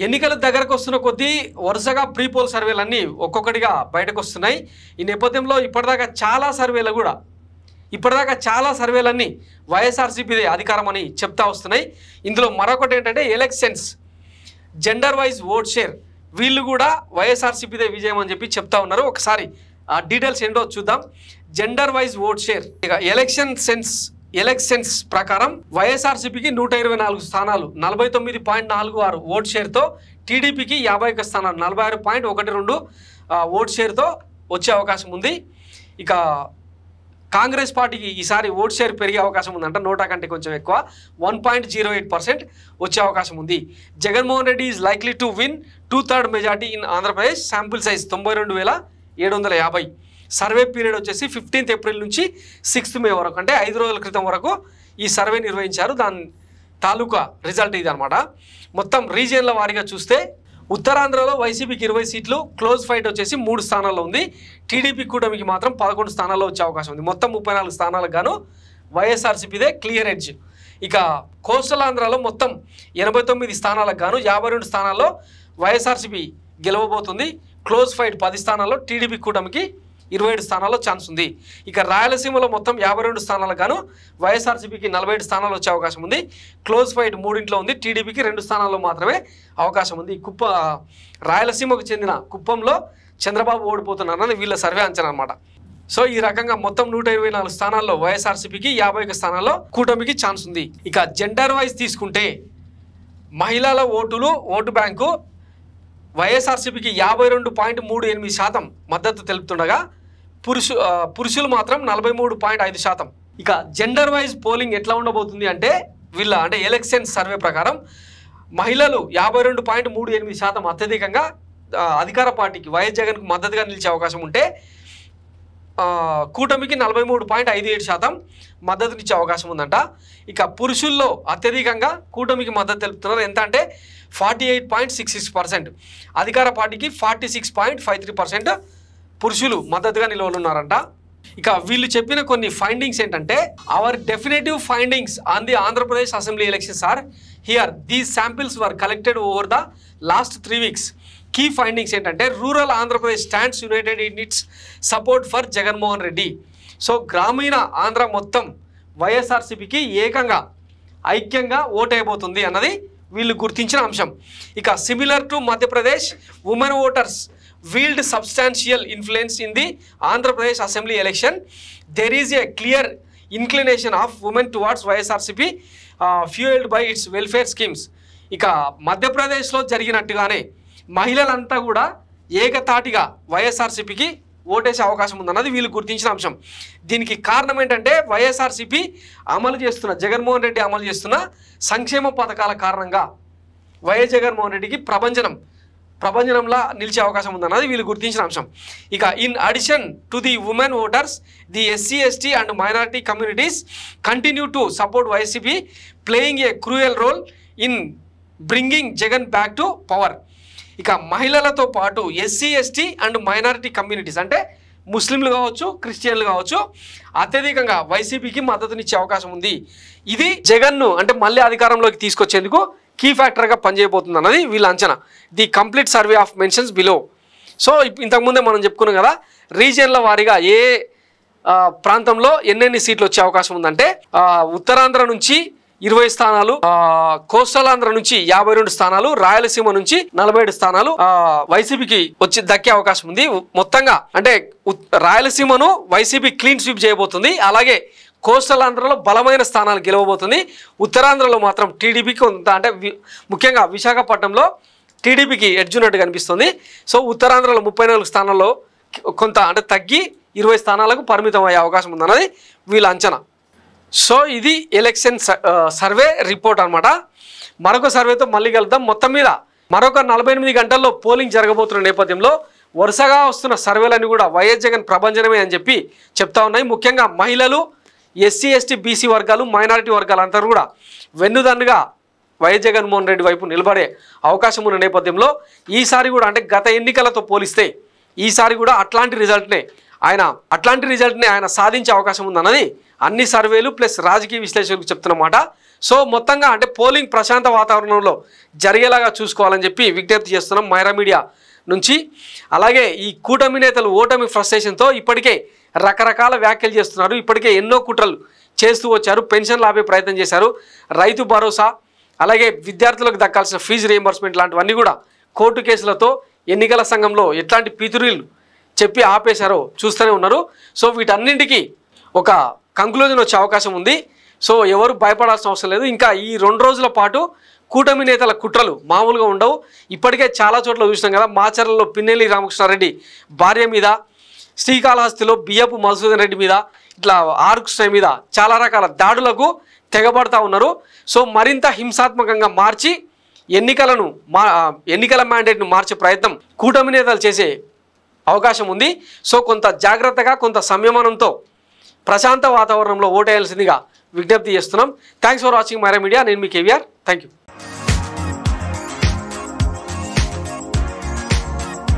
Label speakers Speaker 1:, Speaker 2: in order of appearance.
Speaker 1: ఎన్నికల దగ్గరకు వస్తున్న కొద్దీ వరుసగా ప్రీ పోల్ సర్వేలన్నీ ఒక్కొక్కటిగా బయటకు వస్తున్నాయి. ఈ నేపథ్యంలో ఇప్పటిదాకా చాలా సర్వేలన్నీ వైఎస్ఆర్సీపీదే అధికారం అని చెప్తా వస్తున్నాయి. ఇందులో మరొకటి ఏంటంటే elections gender wise vote share, వీళ్ళు కూడా వైఎస్ఆర్సీపీదే విజయం అని చెప్పి చెప్తా ఉన్నారు. ఒకసారి ఆ డీటెయిల్స్ ఏంటో చూద్దాం. జెండర్ వైజ్ ఓట్ షేర్, ఇక ఎలక్షన్స్ ప్రకారం వైఎస్ఆర్సీపీకి 124 స్థానాలు 49.46 ఓట్ షేర్తో, టీడీపీకి 51 స్థానాలు 46.12 ఓట్ షేర్తో వచ్చే అవకాశం ఉంది. ఇక కాంగ్రెస్ పార్టీకి ఈసారి ఓట్ షేర్ పెరిగే అవకాశం ఉందంట, నోటా కంటే కొంచెం ఎక్కువ 1.08% వచ్చే అవకాశం ఉంది. Jaganmohan Reddy is likely to win 2/3 majority in Andhra Pradesh. Sample size 92,750. Survey period వచ్చేసి 15th ఏప్రిల్ నుంచి 6th మే వరకు, అంటే 5 రోజుల క్రితం వరకు ఈ సర్వే నిర్వహించారు. దాని తాలూకా రిజల్ట్ ఇది అనమాట. మొత్తం రీజియన్ల వారీగా చూస్తే ఉత్తరాంధ్రలో వైసీపీకి 20 సీట్లు, క్లోజ్ ఫైట్ వచ్చేసి 3 స్థానాల్లో ఉంది. టీడీపీ కూటమికి మాత్రం 11 స్థానాల్లో వచ్చే అవకాశం ఉంది. మొత్తం 34 స్థానాలకు గాను వైఎస్ఆర్సీపీదే క్లియర్ ఎడ్జ్. ఇక కోస్టల్ ఆంధ్రాలో మొత్తం 89 స్థానాలకు గాను 52 స్థానాల్లో వైఎస్ఆర్సీపీ గెలవబోతుంది. క్లోజ్ ఫైట్ 10 స్థానాల్లో, టీడీపీ కూటమికి 27 స్థానాల్లో ఛాన్స్ ఉంది. ఇక రాయలసీమలో మొత్తం 52 స్థానాలకు గాను వైఎస్ఆర్సీపీకి 47 స్థానాలు వచ్చే అవకాశం ఉంది. క్లోజ్ ఫైట్ 3 ఉంది, టీడీపీకి 2 స్థానాల్లో మాత్రమే అవకాశం ఉంది. రాయలసీమకు చెందిన కుప్పంలో చంద్రబాబు ఓడిపోతున్నారని వీళ్ళ సర్వే అంచనా అనమాట. సో ఈ రకంగా మొత్తం 124 స్థానాల్లో వైఎస్ఆర్సీపీకి, 51 స్థానాల్లో కూటమికి ఛాన్స్ ఉంది. ఇక జెండర్ వైజ్ తీసుకుంటే మహిళల ఓటు బ్యాంకు వైఎస్ఆర్సీపీకి 52.38% మద్దతు తెలుపుతుండగా పురుషులు మాత్రం 43.5%. ఇక జెండర్ వైజ్ పోలింగ్ ఎట్లా ఉండబోతుంది అంటే ఎలక్షన్ సర్వే ప్రకారం మహిళలు 52.38% అత్యధికంగా అధికార పార్టీకి వైఎస్ జగన్కు మద్దతుగా నిలిచే అవకాశం ఉంటే, కూటమికి 43.57% మద్దతునిచ్చే అవకాశం ఉందంట. ఇక పురుషుల్లో అత్యధికంగా కూటమికి మద్దతు తెలుపుతున్నారు. ఎంత అంటే 48.66%, అధికార పార్టీకి 46.53% పురుషులు మద్దతుగా నిలవనున్నారంట. ఇక వీళ్ళు చెప్పిన కొన్ని ఫైండింగ్స్ ఏంటంటే, our definitive findings on the Andhra Pradesh assembly elections are here. These samples were collected over the last 3 weeks. Key findings ఏంటంటే, rural Andhra Pradesh stands united in its support for Jaganmohan Reddy. So గ్రామీణ ఆంధ్ర మొత్తం వైఎస్ఆర్సీపీకి ఐక్యంగా ఓటైపోతుంది అన్నది వీళ్ళు గుర్తించిన అంశం. ఇక similar to Madhya Pradesh, women voters wield substantial influence in the Andhra Pradesh Assembly election. There is a clear inclination of women towards YSRCP fueled by its welfare schemes. ఇక మధ్యప్రదేశ్లో జరిగినట్టుగానే మహిళలంతా కూడా ఏకతాటిగా వైఎస్ఆర్సీపీకి ఓటేసే అవకాశం ఉందన్నది వీళ్ళు గుర్తించిన అంశం. దీనికి కారణం ఏంటంటే, వైఎస్ఆర్సీపీ జగన్మోహన్ రెడ్డి అమలు చేస్తున్న సంక్షేమ పథకాల కారణంగా వైఎస్ జగన్మోహన్ రెడ్డికి ప్రభంజనంలా నిలిచే అవకాశం ఉందన్నది వీళ్ళు గుర్తించిన అంశం. ఇక in addition to the women voters, the SC, ST and minority communities continue to support YCP, playing a crucial role in bringing Jagan back to power. ఇక మహిళలతో పాటు SC, ST and minority communities అంటే ముస్లింలు కావచ్చు, క్రిస్టియన్లు కావచ్చు, అత్యధికంగా వైసీపీకి మద్దతునిచ్చే అవకాశం ఉంది. ఇది జగన్ను మళ్ళీ అధికారంలోకి తీసుకొచ్చేందుకు కీ ఫ్యాక్టర్గా పనిచేయబోతుంది అన్నది వీళ్ళ అంచనా. The complete survey of mentions below. So ఇంతకుముందే మనం చెప్పుకున్నాం కదా, రీజియన్ల వారీగా ఏ ప్రాంతంలో ఎన్నెన్ని సీట్లు వచ్చే అవకాశం ఉందంటే, ఉత్తరాంధ్ర నుంచి 20 స్థానాలు, కోస్టల్ ఆంధ్ర నుంచి 52 స్థానాలు, రాయలసీమ నుంచి 47 స్థానాలు వైసీపీకి దక్కే అవకాశం ఉంది. మొత్తంగా రాయలసీమను వైసీపీ క్లీన్ స్వీప్ చేయబోతుంది. అలాగే కోస్టల్ ఆంధ్రలో బలమైన స్థానాలు గెలవబోతుంది. ఉత్తరాంధ్రలో మాత్రం టీడీపీకి ముఖ్యంగా విశాఖపట్నంలో టీడీపీకి ఎడ్జున్నట్టు కనిపిస్తుంది. సో ఉత్తరాంధ్రలో 34 స్థానాల్లో తగ్గి 20 స్థానాలకు పరిమితం అయ్యే అవకాశం ఉందన్నది వీళ్ళ అంచనా. సో ఇది ఎలక్షన్ సర్వే రిపోర్ట్ అనమాట. మరొక సర్వేతో మళ్ళీ కలుద్దాం. మొత్తం మీద మరొక 48 గంటల్లో పోలింగ్ జరగబోతున్న నేపథ్యంలో వరుసగా వస్తున్న సర్వేలన్నీ కూడా వైఎస్ జగన్ ప్రభంజనమే అని చెప్పి చెప్తా ఉన్నాయి. ముఖ్యంగా మహిళలు, SC, ST, BC వర్గాలు, మైనారిటీ వర్గాలు అందరూ కూడా వెన్నుదన్నుగా వైఎస్ జగన్మోహన్ రెడ్డి వైపు నిలబడే అవకాశం ఉన్న నేపథ్యంలో ఈసారి కూడా గత ఎన్నికలతో పోలిస్తే ఈసారి కూడా అట్లాంటి రిజల్ట్నే ఆయన సాధించే అవకాశం ఉందన్నది అన్ని సర్వేలు ప్లస్ రాజకీయ విశ్లేషకులు చెప్తున్నమాట. సో మొత్తంగా అంటే పోలింగ్ ప్రశాంత వాతావరణంలో జరిగేలాగా చూసుకోవాలని చెప్పి విజ్ఞప్తి చేస్తున్నాం మైరా మీడియా నుంచి. అలాగే ఈ కూటమి నేతలు ఓటమి ఫ్రస్ట్రేషన్తో ఇప్పటికే రకరకాల వ్యాఖ్యలు చేస్తున్నారు. ఇప్పటికే ఎన్నో కుట్రలు చేస్తూ వచ్చారు. పెన్షన్లు ఆపే ప్రయత్నం చేశారు. రైతు భరోసా అలాగే విద్యార్థులకు దక్కాల్సిన ఫీజు రీయింబర్స్మెంట్ లాంటివన్నీ కూడా కోర్టు కేసులతో ఎన్నికల సంఘంలో ఎట్లాంటి పితురీలు చెప్పి ఆపేశారో చూస్తూనే ఉన్నారు. సో వీటన్నింటికి ఒక కంక్లూజన్ వచ్చే అవకాశం ఉంది. సో ఎవరు భయపడాల్సిన అవసరం లేదు. ఇంకా ఈ 2 రోజుల పాటు కూటమి నేతల కుట్రలు మామూలుగా ఉండవు. ఇప్పటికే చాలా చోట్ల చూసినాం కదా, మాచర్లలో పిన్నెల్లి రామకృష్ణారెడ్డి భార్య మీద, శ్రీకాళహస్తిలో బియ్యపు మధుసూదన్ రెడ్డి మీద, ఇట్లా ఆర్ కృష్ణ మీద చాలా రకాల దాడులకు తెగబడతా ఉన్నారు. సో మరింత హింసాత్మకంగా మార్చి ఎన్నికల మ్యాండేట్ను మార్చే ప్రయత్నం కూటమి నేతలు చేసే అవకాశం ఉంది. సో కొంత జాగ్రత్తగా కొంత సంయమనంతో ప్రశాంత వాతావరణంలో ఓటేయాల్సిందిగా విజ్ఞప్తి చేస్తున్నాం. Thanks for watching Myra Media. నేను మీ కేవీఆర్. Thank you.